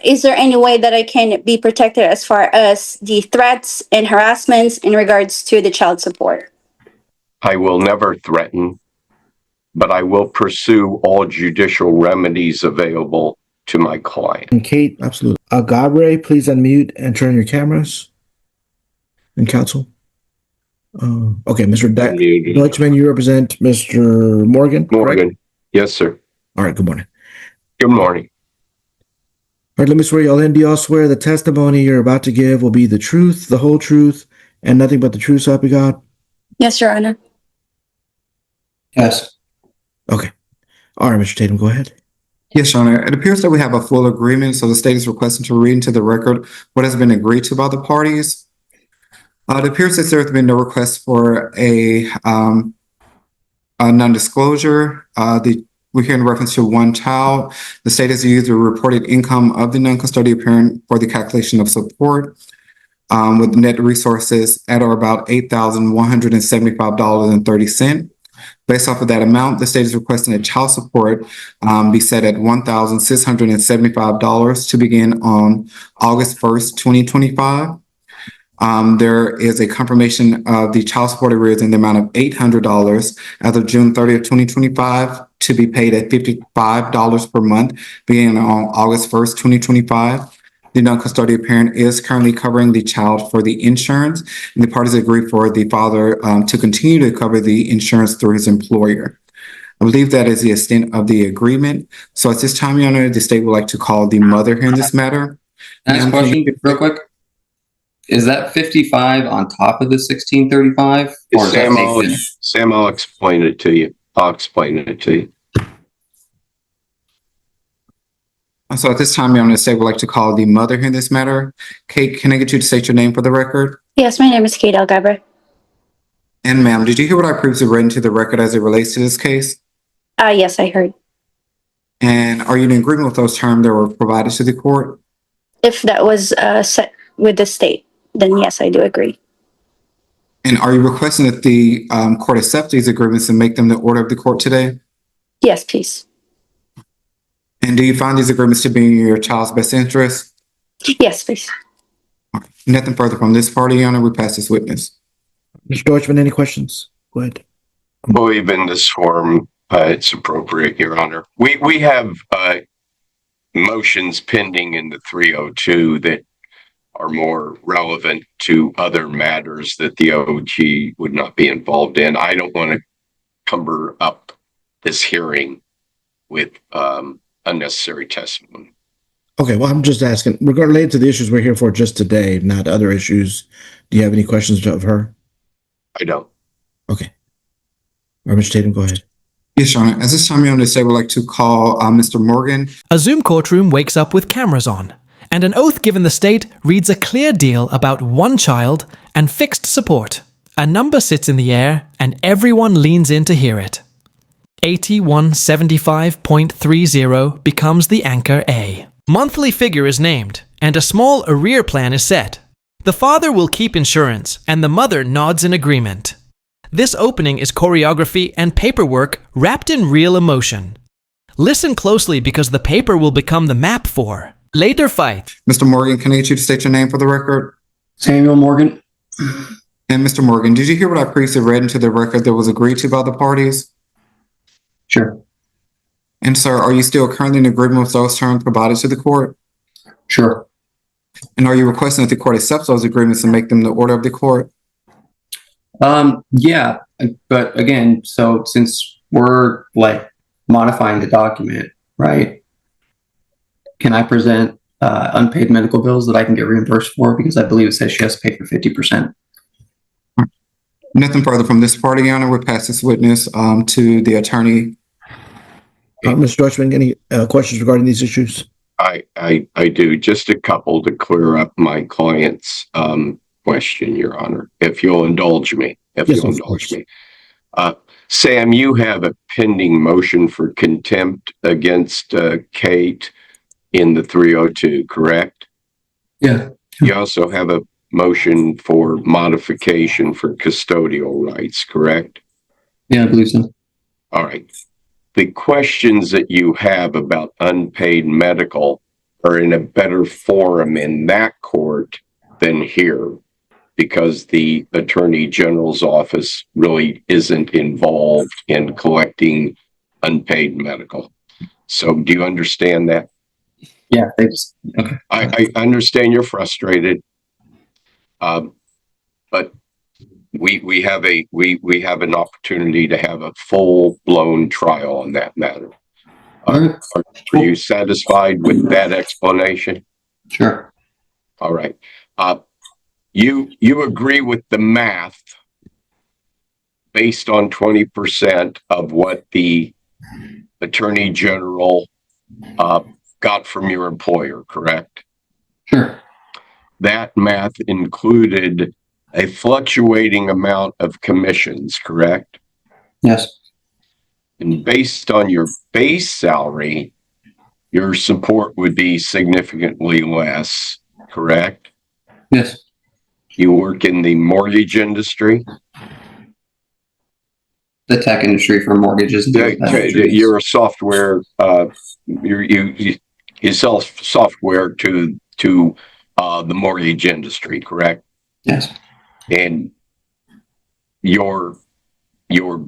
Is there any way that I can be protected as far as the threats and harassments in regards to the child support? I will never threaten, but I will pursue all judicial remedies available to my client. And Kate, absolutely. Gabriel, please unmute and turn your cameras. And counsel. Okay, Mr. Deutschman, you represent Mr. Morgan. Morgan. Correct? Yes, sir. All right, good morning. Good morning. All right, let me swear y'all in. Do y'all swear the testimony you're about to give will be the truth, the whole truth, and nothing but the truth, so help you God? Yes, Your Honor. Yes. Okay. All right, Mr. Tatum, go ahead. Yes, Your Honor. It appears that we have a full agreement, so the state is requesting to read into the record what has been agreed to by the parties. It appears that there has been no request for a non-disclosure. We're here in reference to one child. The state has used the reported income of the non-custodial parent for the calculation of support, with net resources at or about $8,175.30. Based off of that amount, the state is requesting that child support be set at $1,675 to begin on August 1st, 2025. There is a confirmation of the child support arrears in the amount of $800 as of June 30th, 2025, to be paid at $55 per month beginning on August 1st, 2025. The non-custodial parent is currently covering the child for the insurance, and the parties agree for the father to continue to cover the insurance through his employer. I believe that is the extent of the agreement. So at this time, Your Honor, the state would like to call the mother here in this matter. Can I ask a question real quick? Is that 55 on top of the 1635? Or Sam, I'll explain it to you. I'll explain it to you. So at this time, Your Honor, the state would like to call the mother here in this matter. Kate, can I get you to state your name for the record? Yes, my name is Kate Algabra. And ma'am, did you hear what I previously read into the record as it relates to this case? Yes, I heard. And are you in agreement with those terms that were provided to the court? If that was set with the state, then yes, I do agree. And are you requesting that the court accept these agreements and make them the order of the court today? Yes, please. And do you find these agreements to be in your child's best interest? Yes, please. Nothing further from this party, Your Honor. We pass this witness. Mr. Deutschman, any questions? Go ahead. I believe in this form, it's appropriate, Your Honor. We have motions pending in the 302 that are more relevant to other matters that the OG would not be involved in. I don't want to cumber up this hearing with unnecessary testimony. Okay, well, I'm just asking, related to the issues we're here for just today, not other issues, do you have any questions of her? I don't. Okay. All right, Mr. Tatum, go ahead. Yes, Your Honor. At this time, Your Honor, the state would like to call Mr. Morgan. A Zoom courtroom wakes up with cameras on, and an oath given the state reads a clear deal about one child and fixed support. A number sits in the air, and everyone leans in to hear it. 8175.30 becomes the anchor A. Monthly figure is named, and a small arrear plan is set. The father will keep insurance, and the mother nods in agreement. This opening is choreography and paperwork wrapped in real emotion. Listen closely because the paper will become the map for later fight. Mr. Morgan, can I get you to state your name for the record? Samuel Morgan. And Mr. Morgan, did you hear what I previously read into the record that was agreed to by the parties? Sure. And sir, are you still currently in agreement with those terms provided to the court? Sure. And are you requesting that the court accept those agreements and make them the order of the court? Yeah, but again, so since we're like modifying the document, right? Can I present unpaid medical bills that I can get reimbursed for? Because I believe it says she has to pay for 50%. Nothing further from this party, Your Honor. We'll pass this witness to the attorney. Mr. Deutschman, any questions regarding these issues? I do. Just a couple to clear up my client's question, Your Honor, if you'll indulge me. Sam, you have a pending motion for contempt against Kate in the 302, correct? Yeah. You also have a motion for modification for custodial rights, correct? Yeah, I believe so. All right. The questions that you have about unpaid medical are in a better forum in that court than here, because the Attorney General's office really isn't involved in collecting unpaid medical. So do you understand that? Yeah, they just, okay. I understand you're frustrated, but we have an opportunity to have a full-blown trial on that matter. Are you satisfied with that explanation? Sure. All right. You agree with the math based on 20% of what the Attorney General got from your employer, correct? Sure. That math included a fluctuating amount of commissions, correct? Yes. And based on your base salary, your support would be significantly less, correct? Yes. You work in the mortgage industry. The tech industry for mortgages. You're a software. You sell software to the mortgage industry, correct? Yes. And your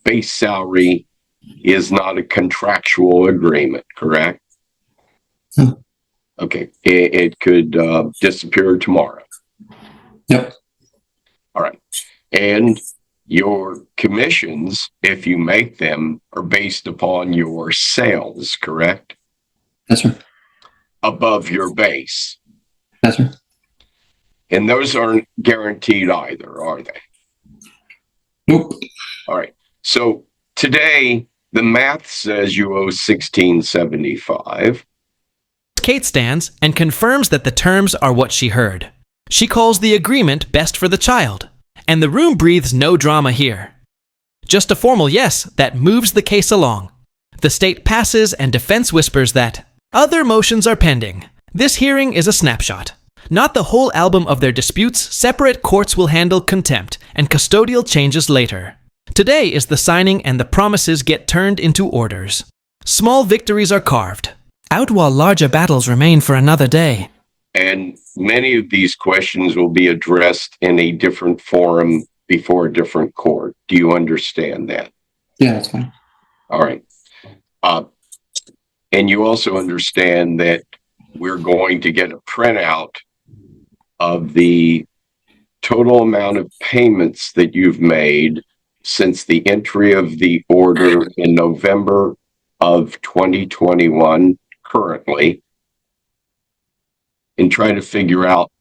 base salary is not a contractual agreement, correct? Hmm. Okay, it could disappear tomorrow. Yep. All right, and your commissions, if you make them, are based upon your sales, correct? Yes, sir. Above your base. Yes, sir. And those aren't guaranteed either, are they? Nope. All right. So today, the math says you owe $1,675. Kate stands and confirms that the terms are what she heard. She calls the agreement best for the child, and the room breathes no drama here. Just a formal yes that moves the case along. The state passes and defense whispers that other motions are pending. This hearing is a snapshot. Not the whole album of their disputes. Separate courts will handle contempt and custodial changes later. Today is the signing, and the promises get turned into orders. Small victories are carved out while larger battles remain for another day. And many of these questions will be addressed in a different forum before a different court. Do you understand that? Yeah, that's fine. All right. And you also understand that we're going to get a printout of the total amount of payments that you've made since the entry of the order in November of 2021 currently, and try to figure out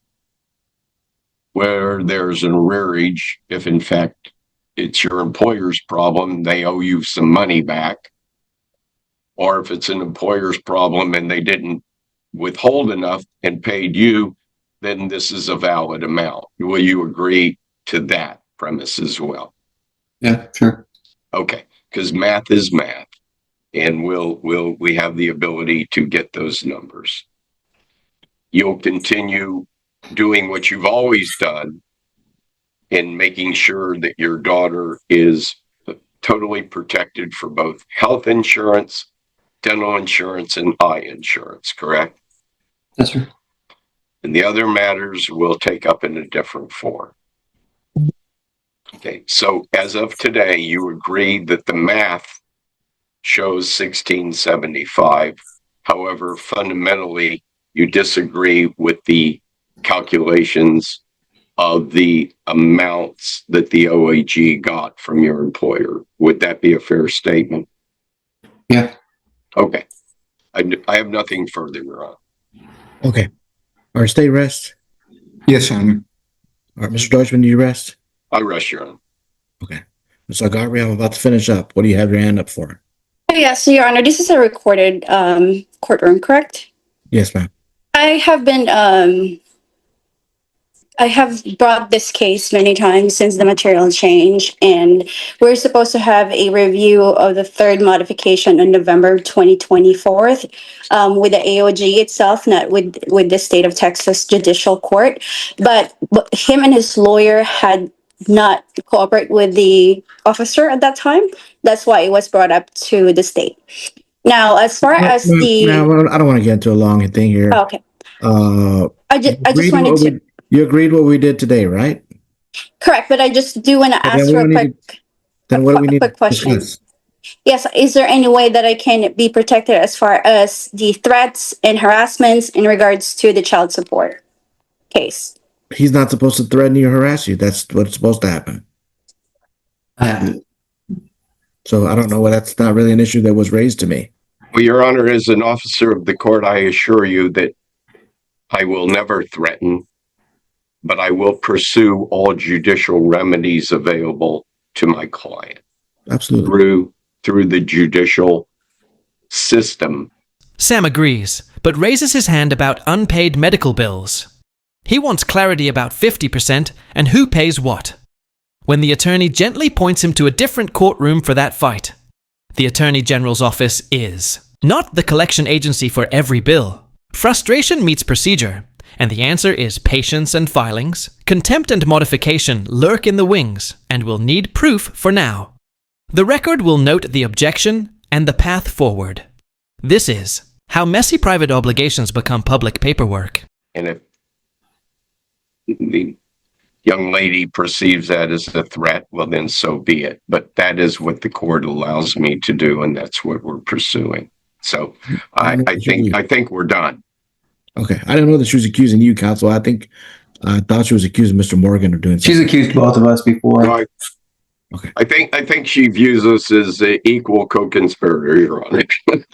where there's an arrearage, if in fact it's your employer's problem, they owe you some money back, or if it's an employer's problem and they didn't withhold enough and paid you, then this is a valid amount. Will you agree to that premise as well? Yeah, sure. Okay, because math is math, and we have the ability to get those numbers. You'll continue doing what you've always done in making sure that your daughter is totally protected for both health insurance, dental insurance, and eye insurance, correct? Yes, sir. And the other matters we'll take up in a different forum. Okay, so as of today, you agree that the math shows 1675. However, fundamentally, you disagree with the calculations of the amounts that the OAG got from your employer. Would that be a fair statement? Yeah. Okay. I have nothing further, Your Honor. Okay. Our state rest. Yes, Your Honor. All right, Mr. Deutschman, you rest. I rest, Your Honor. Okay. Mr. Agabri, I'm about to finish up. What do you have your hand up for? Yes, Your Honor, this is a recorded courtroom, correct? Yes, ma'am. I have brought this case many times since the material change, and we're supposed to have a review of the third modification on November 2024 with the AOG itself, not with the state of Texas Judicial Court. But him and his lawyer had not cooperate with the officer at that time. That's why it was brought up to the state. Now, as far as the, No, I don't want to get into a long thing here. oh, okay, Uh, I just wanted to, you agreed what we did today, right? correct, but I just do want to Then ask what for do a we need quick, Then what do we need quick to question. discuss? Yes, is there any way that I can be protected as far as the threats and harassments in regards to the child support case? He's not supposed to threaten you or harass you. That's what's supposed to happen. I haven't. So I don't know. That's not really an issue that was raised to me. Well, Your Honor, as an officer of the court, I assure you that I will never threaten, but I will pursue all judicial remedies available to my client Absolutely. through the judicial system. Sam agrees, but raises his hand about unpaid medical bills. He wants clarity about 50% and who pays what. When the attorney gently points him to a different courtroom for that fight. The Attorney General's office is not the collection agency for every bill. Frustration meets procedure, and the answer is patience and filings. Contempt and modification lurk in the wings and will need proof for now. The record will note the objection and the path forward. This is how messy private obligations become public paperwork. And if the young lady perceives that as a threat, well, then so be it. But that is what the court allows me to do, and that's what we're pursuing. So I think we're done. Okay. I didn't know that she was accusing you, counsel. I thought she was accusing Mr. Morgan of doing something. She's accused both of us before. Right. Okay. I think she views us as an equal co-conspirator, Your Honor.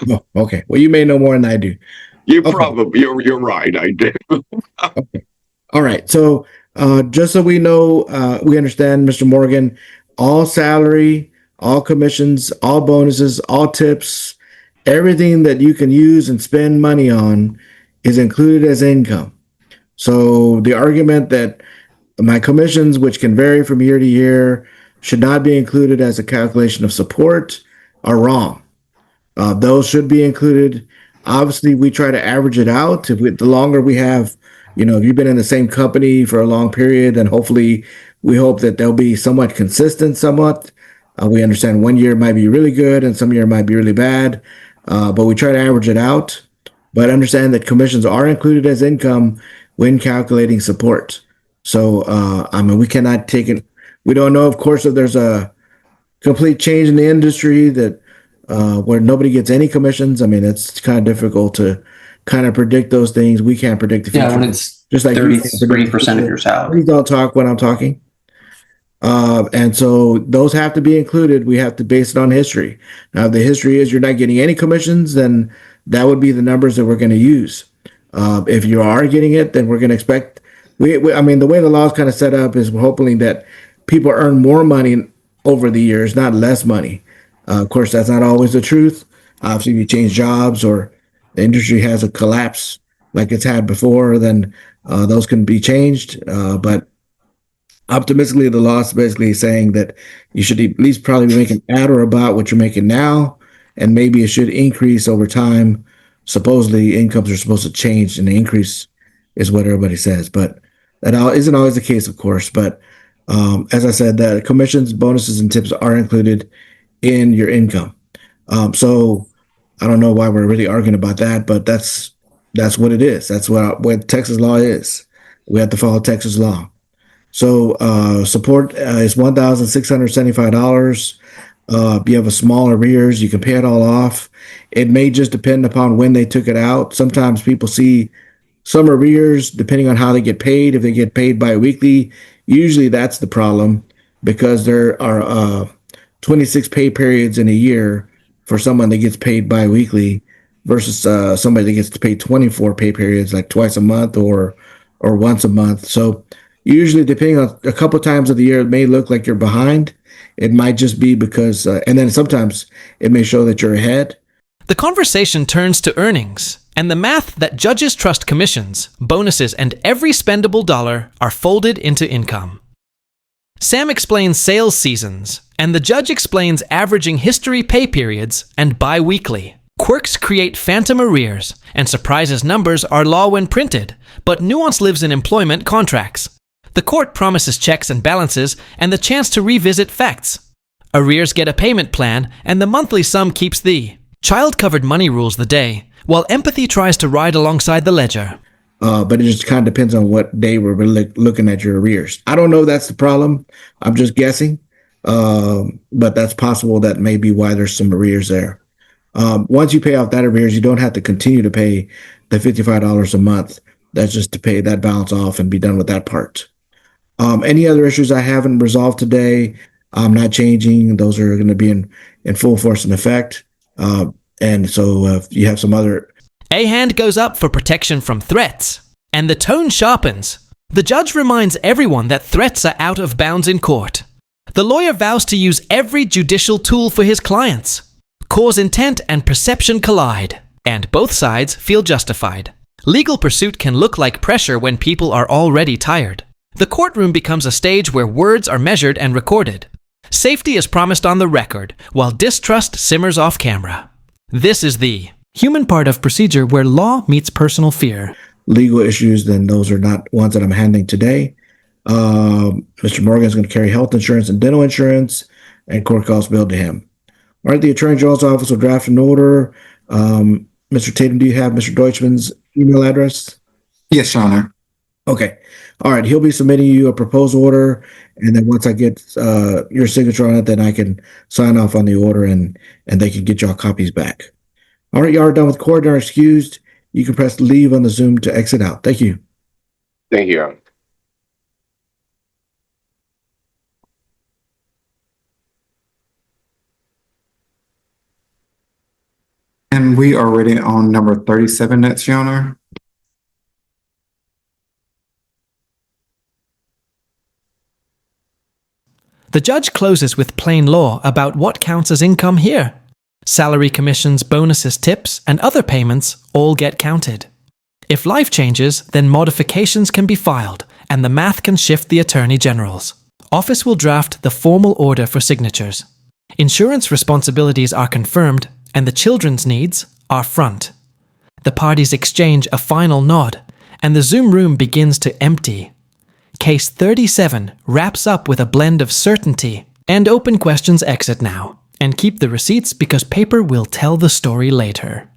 Oh, okay. Well, you may know more than I do. You're right. I do. Okay. All right. So just so we know, we understand, Mr. Morgan, all salary, all commissions, all bonuses, all tips, everything that you can use and spend money on is included as income. So the argument that my commissions, which can vary from year to year, should not be included as a calculation of support are wrong. Those should be included. Obviously, we try to average it out. The longer we have, if you've been in the same company for a long period, then hopefully we hope that they'll be somewhat consistent, somewhat. We understand one year might be really good and some year might be really bad, but we try to average it out. But understand that commissions are included as income when calculating support. So, we cannot take it. We don't know, of course, if there's a complete change in the industry that where nobody gets any commissions. It's kind of difficult to kind of predict those things. We can't predict the future. Yeah, when it's just like 30% of your salary. Please don't talk when I'm talking. And so those have to be included. We have to base it on history. Now, if the history is you're not getting any commissions, then that would be the numbers that we're going to use. If you are getting it, then we're going to expect. The way the law is kind of set up is we're hoping that people earn more money over the years, not less money. Of course, that's not always the truth. Obviously, if you change jobs or the industry has a collapse like it's had before, then those can be changed. But optimistically, the law is basically saying that you should at least probably be making at or about what you're making now, and maybe it should increase over time. Supposedly, incomes are supposed to change, and the increase is what everybody says. But that isn't always the case, of course. But as I said, the commissions, bonuses, and tips are included in your income. So I don't know why we're really arguing about that, but that's what it is. That's what Texas law is. We have to follow Texas law. So support is $1,675. If you have a small arrears, you can pay it all off. It may just depend upon when they took it out. Sometimes people see some arrears depending on how they get paid. If they get paid bi-weekly, usually that's the problem because there are 26 pay periods in a year for someone that gets paid bi-weekly versus somebody that gets to pay 24 pay periods, like twice a month or once a month. So usually, depending on a couple of times of the year, it may look like you're behind. It might just be because, and then sometimes it may show that you're ahead. The conversation turns to earnings and the math that judges trust commissions, bonuses, and every spendable dollar are folded into income. Sam explains sales seasons, and the judge explains averaging history pay periods and bi-weekly. Quirks create phantom arrears, and surprises numbers are law when printed, but nuance lives in employment contracts. The court promises checks and balances and the chance to revisit facts. Arrears get a payment plan, and the monthly sum keeps the Child-covered money rules the day, while empathy tries to ride alongside the ledger. But it just kind of depends on what day we're looking at your arrears. I don't know if that's the problem. I'm just guessing. But that's possible. That may be why there's some arrears there. Once you pay off that arrears, you don't have to continue to pay the $55 a month. That's just to pay that balance off and be done with that part. Any other issues I haven't resolved today, I'm not changing. Those are going to be in full force and effect. And so if you have some other... A hand goes up for protection from threats, and the tone sharpens. The judge reminds everyone that threats are out of bounds in court. The lawyer vows to use every judicial tool for his clients. Cause intent and perception collide, and both sides feel justified. Legal pursuit can look like pressure when people are already tired. The courtroom becomes a stage where words are measured and recorded. Safety is promised on the record, while distrust simmers off camera. This is the human part of procedure where law meets personal fear. Legal issues, then those are not ones that I'm handling today. Mr. Morgan is going to carry health insurance and dental insurance and court costs billed to him. All right, the Attorney General's office will draft an order. Mr. Tatum, do you have Mr. Deutschman's email address? Yes, Your Honor. Okay. All right, he'll be submitting you a proposed order, and then once I get your signature on it, then I can sign off on the order and they can get y'all copies back. All right, y'all are done with court and are excused. You can press leave on the Zoom to exit out. Thank you. Thank you, Your Honor. And we are ready on number 37 next, Your Honor. The judge closes with plain law about what counts as income here. Salary commissions, bonuses, tips, and other payments all get counted. If life changes, then modifications can be filed, and the math can shift the Attorney General's. Office will draft the formal order for signatures. Insurance responsibilities are confirmed, and the children's needs are front. The parties exchange a final nod, and the Zoom room begins to empty. Case 37 wraps up with a blend of certainty and open questions exit now. And keep the receipts because paper will tell the story later.